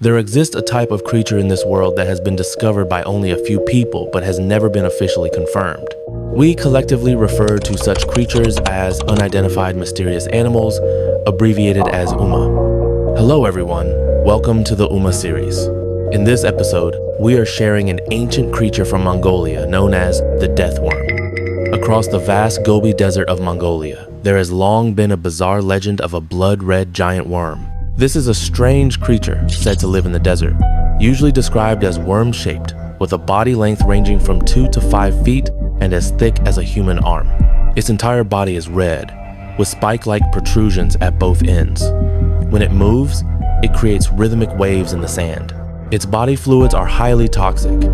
There exists a type of creature in this world that has been discovered by only a few people but has never been officially confirmed. We collectively refer to such creatures as unidentified mysterious animals, abbreviated as UMA. Hello everyone, welcome to the UMA series. In this episode, we are sharing an ancient creature from Mongolia known as the Death Worm. Across the vast Gobi Desert of Mongolia, there has long been a bizarre legend of a blood-red giant worm. This is a strange creature said to live in the desert, usually described as worm-shaped, with a body length ranging from 2 to 5 feet and as thick as a human arm. Its entire body is red, with spike-like protrusions at both ends. When it moves, it creates rhythmic waves in the sand. Its body fluids are highly toxic,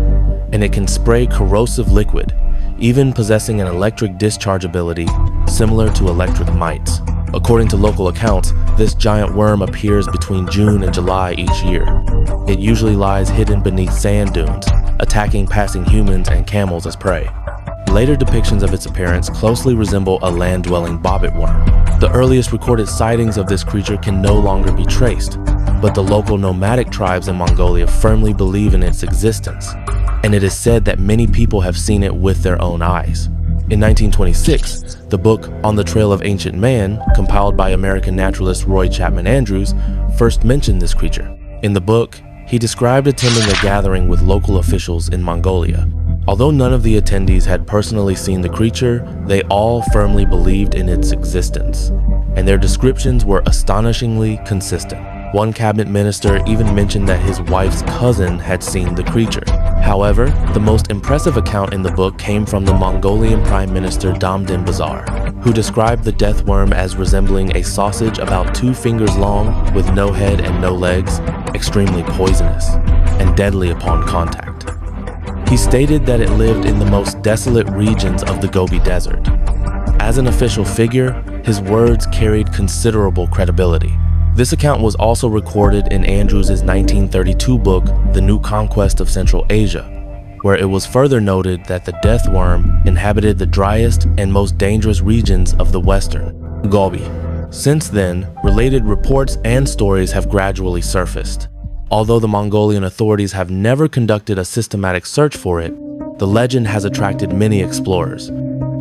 and it can spray corrosive liquid, even possessing an electric discharge ability similar to electric mites. According to local accounts, this giant worm appears between June and July each year. It usually lies hidden beneath sand dunes, attacking passing humans and camels as prey. Later depictions of its appearance closely resemble a land-dwelling bobbit worm. The earliest recorded sightings of this creature can no longer be traced, but the local nomadic tribes in Mongolia firmly believe in its existence, and it is said that many people have seen it with their own eyes. In 1926, the book On the Trail of Ancient Man, compiled by American naturalist Roy Chapman Andrews, first mentioned this creature. In the book, he described attending a gathering with local officials in Mongolia. Although none of the attendees had personally seen the creature, they all firmly believed in its existence, and their descriptions were astonishingly consistent. One cabinet minister even mentioned that his wife's cousin had seen the creature. However, the most impressive account in the book came from the Mongolian Prime Minister Damdin Bazar, who described the death worm as resembling a sausage about 2 fingers long with no head and no legs, extremely poisonous, and deadly upon contact. He stated that it lived in the most desolate regions of the Gobi Desert. As an official figure, his words carried considerable credibility. This account was also recorded in Andrews' 1932 book, The New Conquest of Central Asia, where it was further noted that the death worm inhabited the driest and most dangerous regions of the western Gobi. Since then, related reports and stories have gradually surfaced. Although the Mongolian authorities have never conducted a systematic search for it, the legend has attracted many explorers.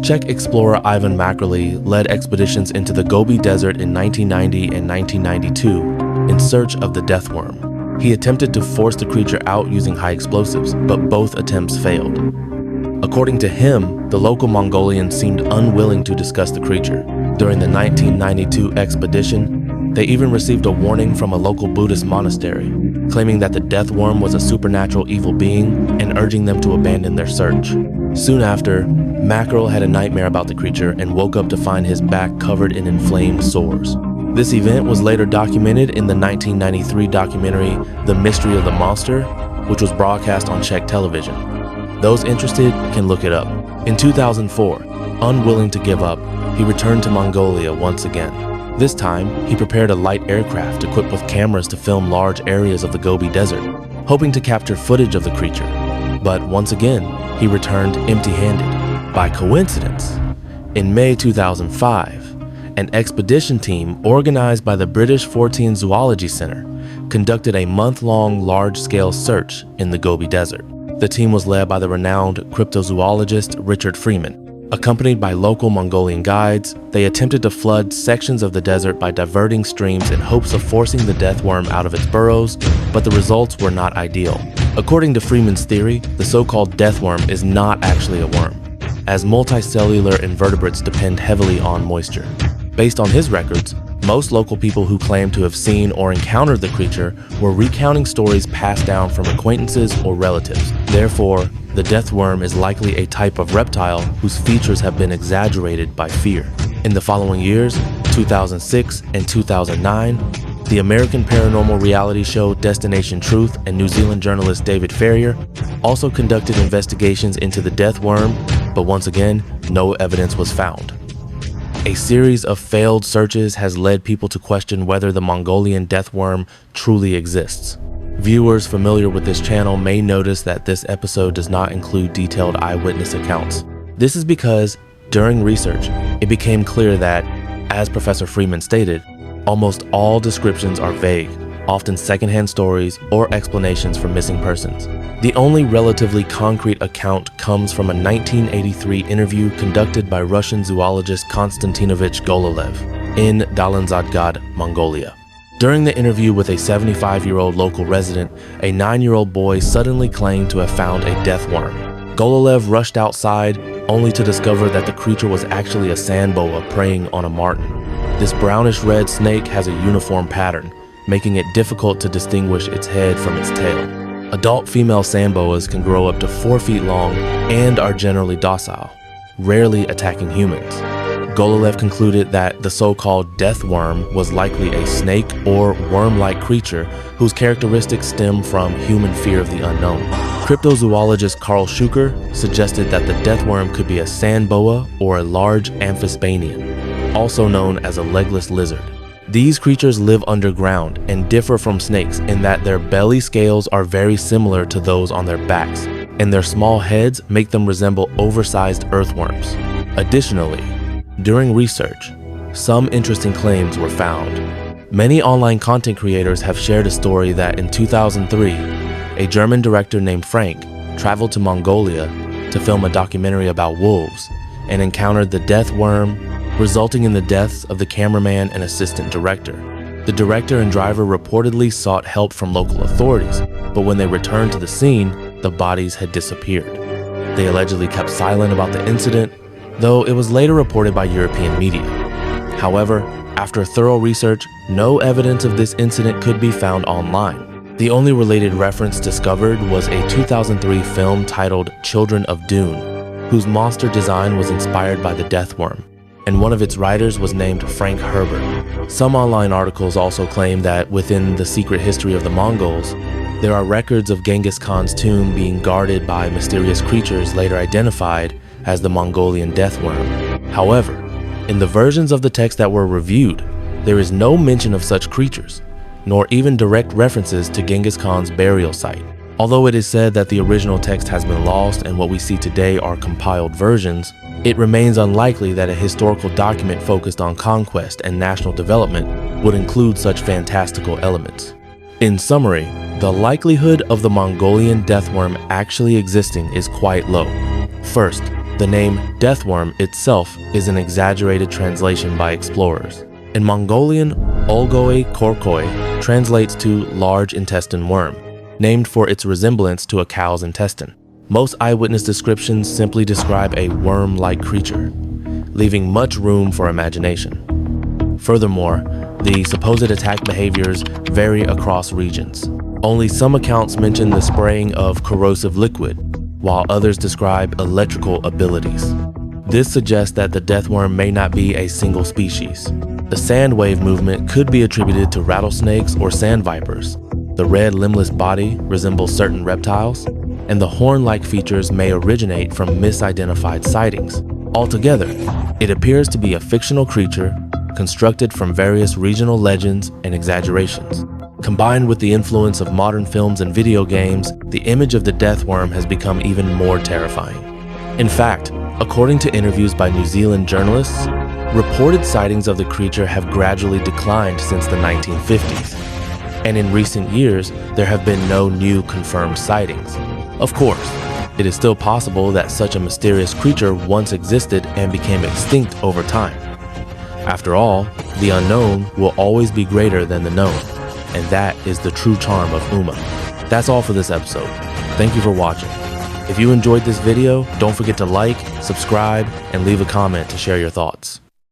Czech explorer Ivan Makrely led expeditions into the Gobi Desert in 1990 and 1992 in search of the death worm. He attempted to force the creature out using high explosives, but both attempts failed. According to him, the local Mongolians seemed unwilling to discuss the creature. During the 1992 expedition, they even received a warning from a local Buddhist monastery, claiming that the death worm was a supernatural evil being and urging them to abandon their search. Soon after, Mackerel had a nightmare about the creature and woke up to find his back covered in inflamed sores. This event was later documented in the 1993 documentary The Mystery of the Monster, which was broadcast on Czech television. Those interested can look it up. In 2004, unwilling to give up, he returned to Mongolia once again. This time, he prepared a light aircraft equipped with cameras to film large areas of the Gobi Desert, hoping to capture footage of the creature. But once again, he returned empty-handed. By coincidence, in May 2005, an expedition team organized by the British Fortean Zoology Centre conducted a month-long large-scale search in the Gobi Desert. The team was led by the renowned cryptozoologist Richard Freeman. Accompanied by local Mongolian guides, they attempted to flood sections of the desert by diverting streams in hopes of forcing the death worm out of its burrows, but the results were not ideal. According to Freeman's theory, the so-called death worm is not actually a worm, as multicellular invertebrates depend heavily on moisture. Based on his records, most local people who claimed to have seen or encountered the creature were recounting stories passed down from acquaintances or relatives. Therefore, the death worm is likely a type of reptile whose features have been exaggerated by fear. In the following years, 2006 and 2009, the American paranormal reality show Destination Truth and New Zealand journalist David Ferrier also conducted investigations into the death worm, but once again, no evidence was found. A series of failed searches has led people to question whether the Mongolian death worm truly exists. Viewers familiar with this channel may notice that this episode does not include detailed eyewitness accounts. This is because, during research, it became clear that, as Professor Freeman stated, almost all descriptions are vague, often secondhand stories or explanations for missing persons. The only relatively concrete account comes from a 1983 interview conducted by Russian zoologist Konstantinovich Gololev in Dalanzadgad, Mongolia. During the interview with a 75-year-old local resident, a 9-year-old boy suddenly claimed to have found a death worm. Gololev rushed outside only to discover that the creature was actually a sand boa preying on a marten. This brownish-red snake has a uniform pattern, making it difficult to distinguish its head from its tail. Adult female sand boas can grow up to 4 feet long and are generally docile, rarely attacking humans. Gololev concluded that the so-called death worm was likely a snake or worm-like creature whose characteristics stem from human fear of the unknown. Cryptozoologist Carl Schuker suggested that the death worm could be a sand boa or a large amphisbaenian, also known as a legless lizard. These creatures live underground and differ from snakes in that their belly scales are very similar to those on their backs, and their small heads make them resemble oversized earthworms. Additionally, during research, some interesting claims were found. Many online content creators have shared a story that in 2003, a German director named Frank traveled to Mongolia to film a documentary about wolves and encountered the death worm, resulting in the deaths of the cameraman and assistant director. The director and driver reportedly sought help from local authorities, but when they returned to the scene, the bodies had disappeared. They allegedly kept silent about the incident, though it was later reported by European media. However, after thorough research, no evidence of this incident could be found online. The only related reference discovered was a 2003 film titled Children of Dune, whose monster design was inspired by the death worm, and one of its writers was named Frank Herbert. Some online articles also claim that within the secret history of the Mongols, there are records of Genghis Khan's tomb being guarded by mysterious creatures later identified as the Mongolian Death Worm. However, in the versions of the text that were reviewed, there is no mention of such creatures, nor even direct references to Genghis Khan's burial site. Although it is said that the original text has been lost and what we see today are compiled versions, it remains unlikely that a historical document focused on conquest and national development would include such fantastical elements. In summary, the likelihood of the Mongolian death worm actually existing is quite low. First, the name death worm itself is an exaggerated translation by explorers. In Mongolian, Olgoi-Khorkhoi translates to large intestine worm, named for its resemblance to a cow's intestine. Most eyewitness descriptions simply describe a worm-like creature, leaving much room for imagination. Furthermore, the supposed attack behaviors vary across regions. Only some accounts mention the spraying of corrosive liquid, while others describe electrical abilities. This suggests that the death worm may not be a single species. The sand wave movement could be attributed to rattlesnakes or sand vipers. The red limbless body resembles certain reptiles, and the horn-like features may originate from misidentified sightings. Altogether, it appears to be a fictional creature constructed from various regional legends and exaggerations. Combined with the influence of modern films and video games, the image of the death worm has become even more terrifying. In fact, according to interviews by New Zealand journalists, reported sightings of the creature have gradually declined since the 1950s. And in recent years, there have been no new confirmed sightings. Of course, it is still possible that such a mysterious creature once existed and became extinct over time. After all, the unknown will always be greater than the known, and that is the true charm of Uma. That's all for this episode. Thank you for watching. If you enjoyed this video, don't forget to like, subscribe, and leave a comment to share your thoughts.